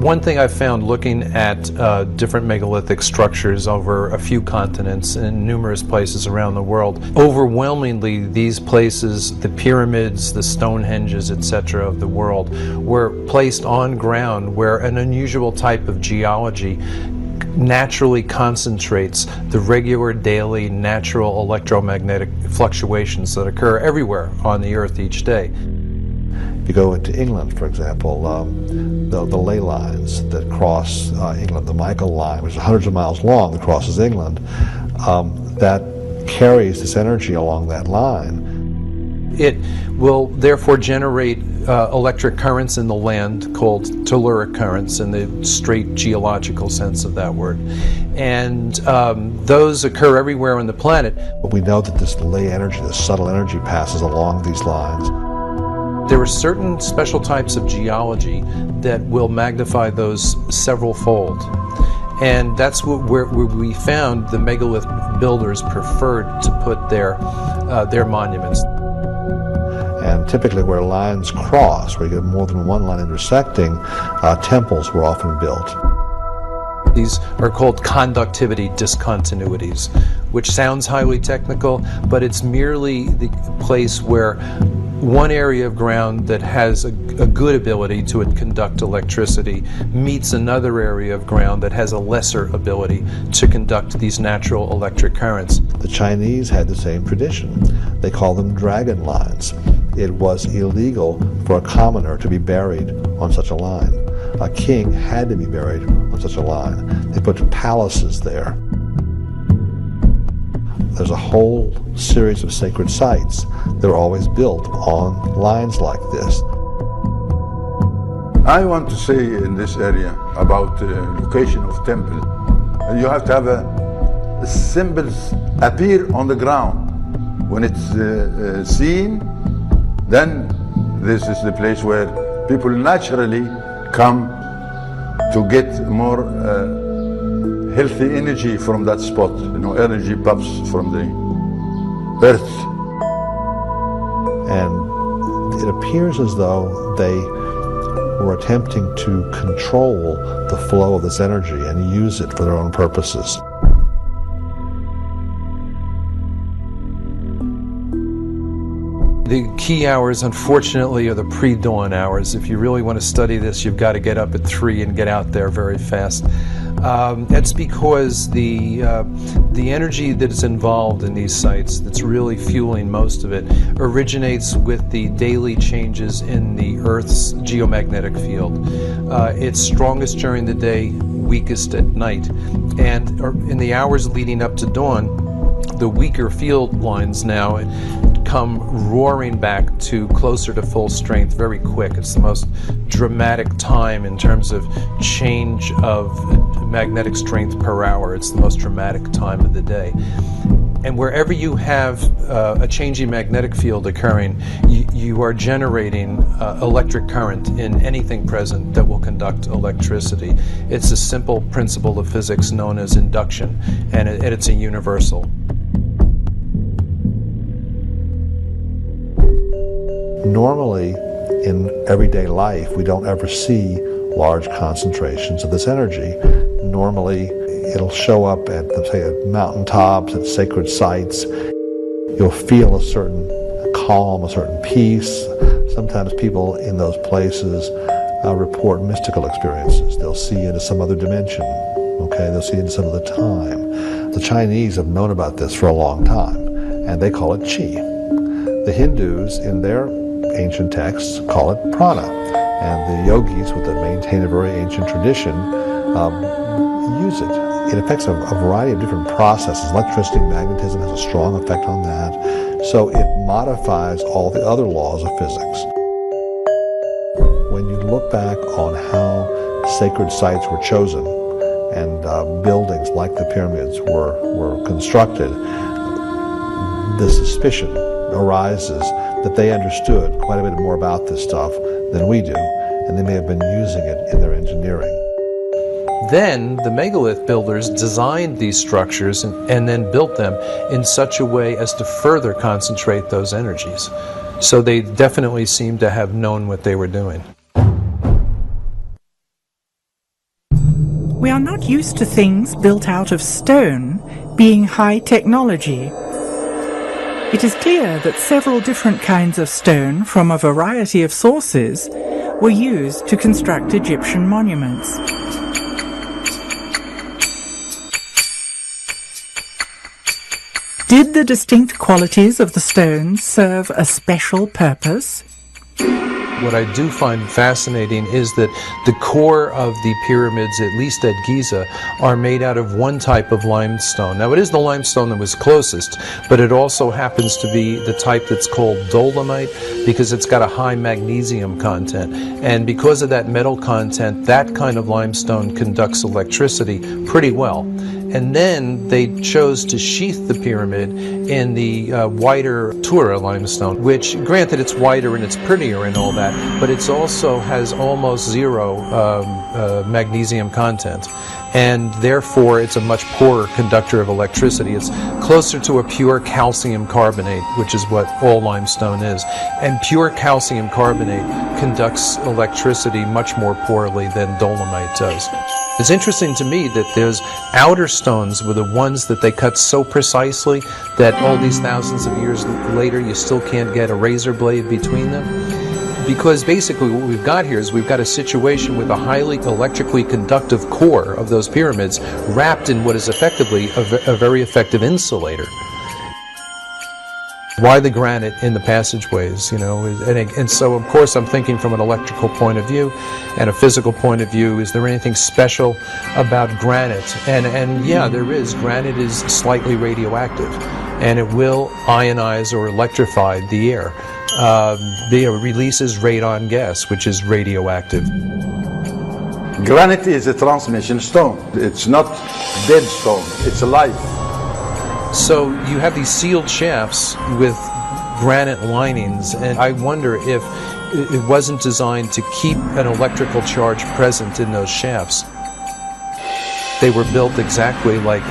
One thing I've found looking at different megalithic structures over a few continents and numerous places around the world, overwhelmingly these places, the pyramids, the Stonehenges, etc. of the world, were placed on ground where an unusual type of geology naturally concentrates the regular daily natural electromagnetic fluctuations that occur everywhere on the earth each day. If you go into England, for example, the ley lines that cross England, the Michael line, which is hundreds of miles long, that crosses England, that carries this energy along that line. It will therefore generate electric currents in the land called telluric currents in the straight geological sense of that word. And those occur everywhere on the planet. But we know that this ley energy, this subtle energy, passes along these lines. There are certain special types of geology that will magnify those several fold. And that's where we found the megalith builders preferred to put their monuments. And typically where lines cross, where you get more than one line intersecting, temples were often built. These are called conductivity discontinuities, which sounds highly technical, but it's merely the place where one area of ground that has a good ability to conduct electricity meets another area of ground that has a lesser ability to conduct these natural electric currents. The Chinese had the same tradition. They call them dragon lines. It was illegal for a commoner to be buried on such a line. A king had to be buried on such a line. They put palaces there. There's a whole series of sacred sites that are always built on lines like this. I want to say in this area about the location of temple. You have to have symbols appear on the ground. When it's seen, then this is the place where people naturally come to get more healthy energy from that spot. You know, energy pops from the earth. And it appears as though they were attempting to control the flow of this energy and use it for their own purposes. The key hours, unfortunately, are the pre-dawn hours. If you really want to study this, you've got to get up at 3 and get out there very fast. That's because the energy that is involved in these sites, that's really fueling most of it, originates with the daily changes in the Earth's geomagnetic field. It's strongest during the day, weakest at night. And in the hours leading up to dawn, the weaker field lines now come roaring back to closer to full strength very quick. It's the most dramatic time in terms of change of magnetic strength per hour. It's the most dramatic time of the day. And wherever you have a changing magnetic field occurring, you are generating electric current in anything present that will conduct electricity. It's a simple principle of physics known as induction, and it's a universal. Normally, in everyday life, we don't ever see large concentrations of this energy. Normally, it'll show up at, say, at mountaintops, at sacred sites. You'll feel a certain calm, a certain peace. Sometimes people in those places report mystical experiences. They'll see into some other dimension. Okay, they'll see into some other time. The Chinese have known about this for a long time, and they call it qi. The Hindus, in their ancient texts, call it prana, and the yogis, that maintain a very ancient tradition, use it. It affects a variety of different processes. Electricity, magnetism has a strong effect on that, so it modifies all the other laws of physics. When you look back on how sacred sites were chosen and buildings like the pyramids were constructed, the suspicion arises that they understood quite a bit more about this stuff than we do, and they may have been using it in their engineering. Then the megalith builders designed these structures and then built them in such a way as to further concentrate those energies. So they definitely seem to have known what they were doing. We are not used to things built out of stone being high technology. It is clear that several different kinds of stone from a variety of sources were used to construct Egyptian monuments. Did the distinct qualities of the stones serve a special purpose? What I do find fascinating is that the core of the pyramids, at least at Giza, are made out of one type of limestone. Now, it is the limestone that was closest, but it also happens to be the type that's called dolomite because it's got a high magnesium content. And because of that metal content, that kind of limestone conducts electricity pretty well. And then they chose to sheath the pyramid in the whiter Tura limestone, which, granted, it's whiter and it's prettier and all that, but it also has almost zero magnesium content. And therefore, it's a much poorer conductor of electricity. It's closer to a pure calcium carbonate, which is what all limestone is. And pure calcium carbonate conducts electricity much more poorly than dolomite does. It's interesting to me that those outer stones were the ones that they cut so precisely that all these thousands of years later you still can't get a razor blade between them. Because basically what we've got here is we've got a situation with a highly electrically conductive core of those pyramids wrapped in what is effectively a very effective insulator. Why the granite in the passageways, you know? And so, of course, I'm thinking from an electrical point of view and a physical point of view. Is there anything special about granite? And yeah, there is. Granite is slightly radioactive, and it will ionize or electrify the air. It releases radon gas, which is radioactive. Granite is a transmission stone. It's not dead stone. It's alive. So you have these sealed shafts with granite linings, and I wonder if it wasn't designed to keep an electrical charge present in those shafts. They were built exactly like,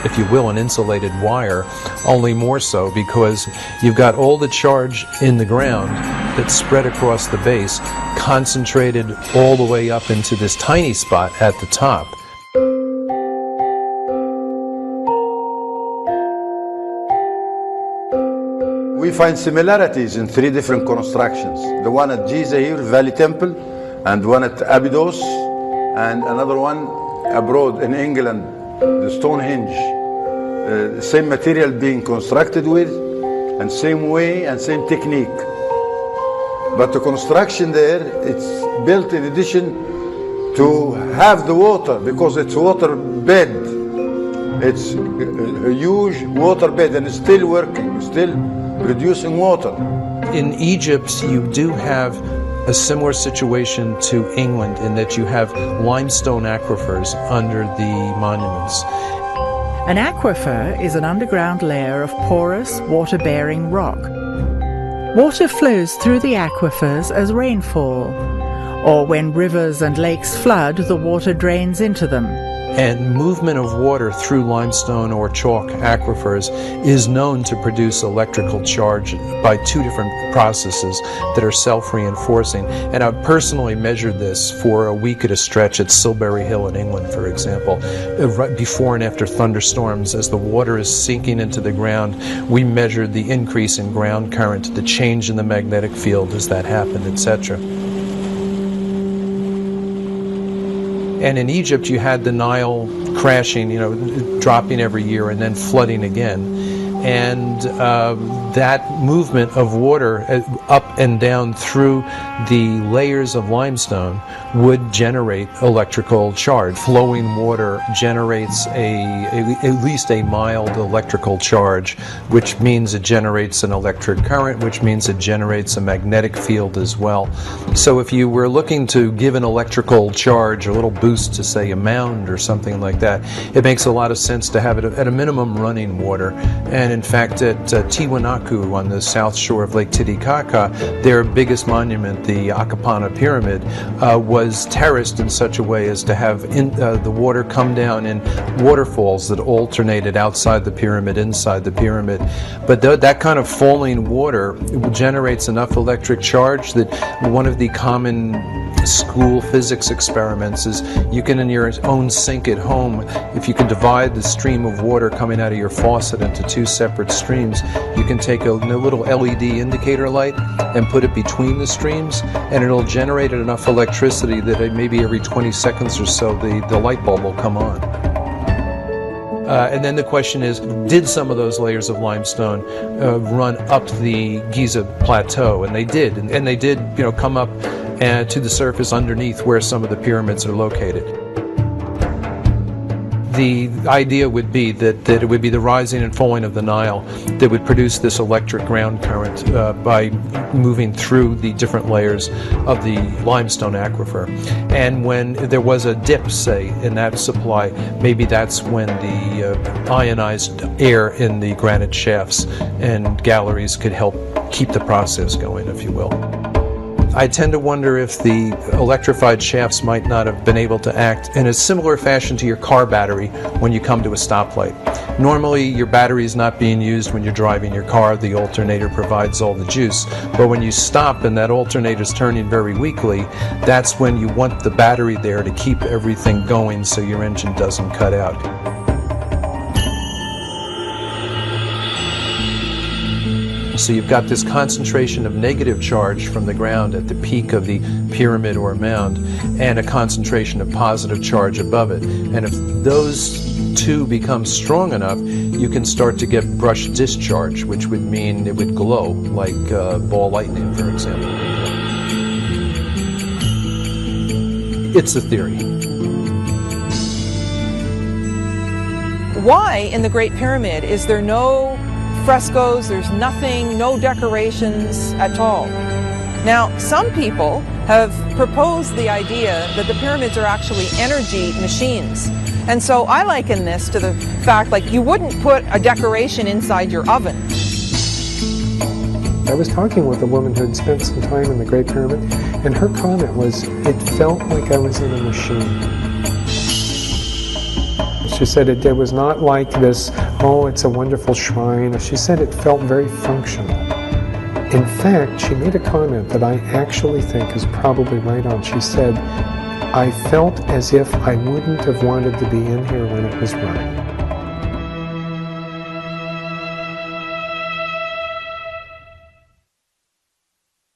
if you will, an insulated wire, only more so because you've got all the charge in the ground that's spread across the base, concentrated all the way up into this tiny spot at the top. We find similarities in three different constructions. The one at Giza here, Valley Temple, and one at Abydos, and another one abroad in England, the Stonehenge. The same material being constructed with, and same way and same technique. But the construction there, it's built in addition to have the water, because it's water bed. It's a huge water bed and it's still working, still producing water. In Egypt, you do have a similar situation to England in that you have limestone aquifers under the monuments. An aquifer is an underground layer of porous, water-bearing rock. Water flows through the aquifers as rainfall, or when rivers and lakes flood, the water drains into them. And movement of water through limestone or chalk aquifers is known to produce electrical charge by two different processes that are self-reinforcing. And I've personally measured this for a week at a stretch at Silbury Hill in England, for example. Right before and after thunderstorms, as the water is sinking into the ground, we measured the increase in ground current, the change in the magnetic field as that happened, etc. And in Egypt, you had the Nile crashing, dropping every year and then flooding again. And that movement of water up and down through the layers of limestone would generate electrical charge. Flowing water generates at least a mild electrical charge, which means it generates an electric current, which means it generates a magnetic field as well. So if you were looking to give an electrical charge, a little boost to, say, a mound or something like that, it makes a lot of sense to have it at a minimum running water. And in fact, at Tiwanaku on the south shore of Lake Titicaca, their biggest monument, the Akapana Pyramid, was terraced in such a way as to have the water come down in waterfalls that alternated outside the pyramid, inside the pyramid. But that kind of falling water generates enough electric charge that one of the common school physics experiments is you can, in your own sink at home, if you can divide the stream of water coming out of your faucet into two separate streams, you can take a little LED indicator light and put it between the streams, and it'll generate enough electricity that maybe every 20 seconds or so the light bulb will come on. And then the question is, did some of those layers of limestone run up the Giza plateau? And they did. And they did, come up to the surface underneath where some of the pyramids are located. The idea would be that it would be the rising and falling of the Nile that would produce this electric ground current by moving through the different layers of the limestone aquifer. And when there was a dip, say, in that supply, maybe that's when the ionized air in the granite shafts and galleries could help keep the process going, if you will. I tend to wonder if the electrified shafts might not have been able to act in a similar fashion to your car battery when you come to a stoplight. Normally, your battery is not being used when you're driving your car. The alternator provides all the juice. But when you stop and that alternator is turning very weakly, that's when you want the battery there to keep everything going so your engine doesn't cut out. So you've got this concentration of negative charge from the ground at the peak of the pyramid or mound, and a concentration of positive charge above it. And if those two become strong enough, you can start to get brush discharge, which would mean it would glow, like ball lightning, for example. It's a theory. Why in the Great Pyramid is there no frescoes, there's nothing, no decorations at all? Now, some people have proposed the idea that the pyramids are actually energy machines. And so I liken this to the fact, like, you wouldn't put a decoration inside your oven. I was talking with a woman who had spent some time in the Great Pyramid, and her comment was, it felt like I was in a machine. She said it was not like this, oh, it's a wonderful shrine. She said it felt very functional. In fact, she made a comment that I actually think is probably right on. She said, I felt as if I wouldn't have wanted to be in here when it was running.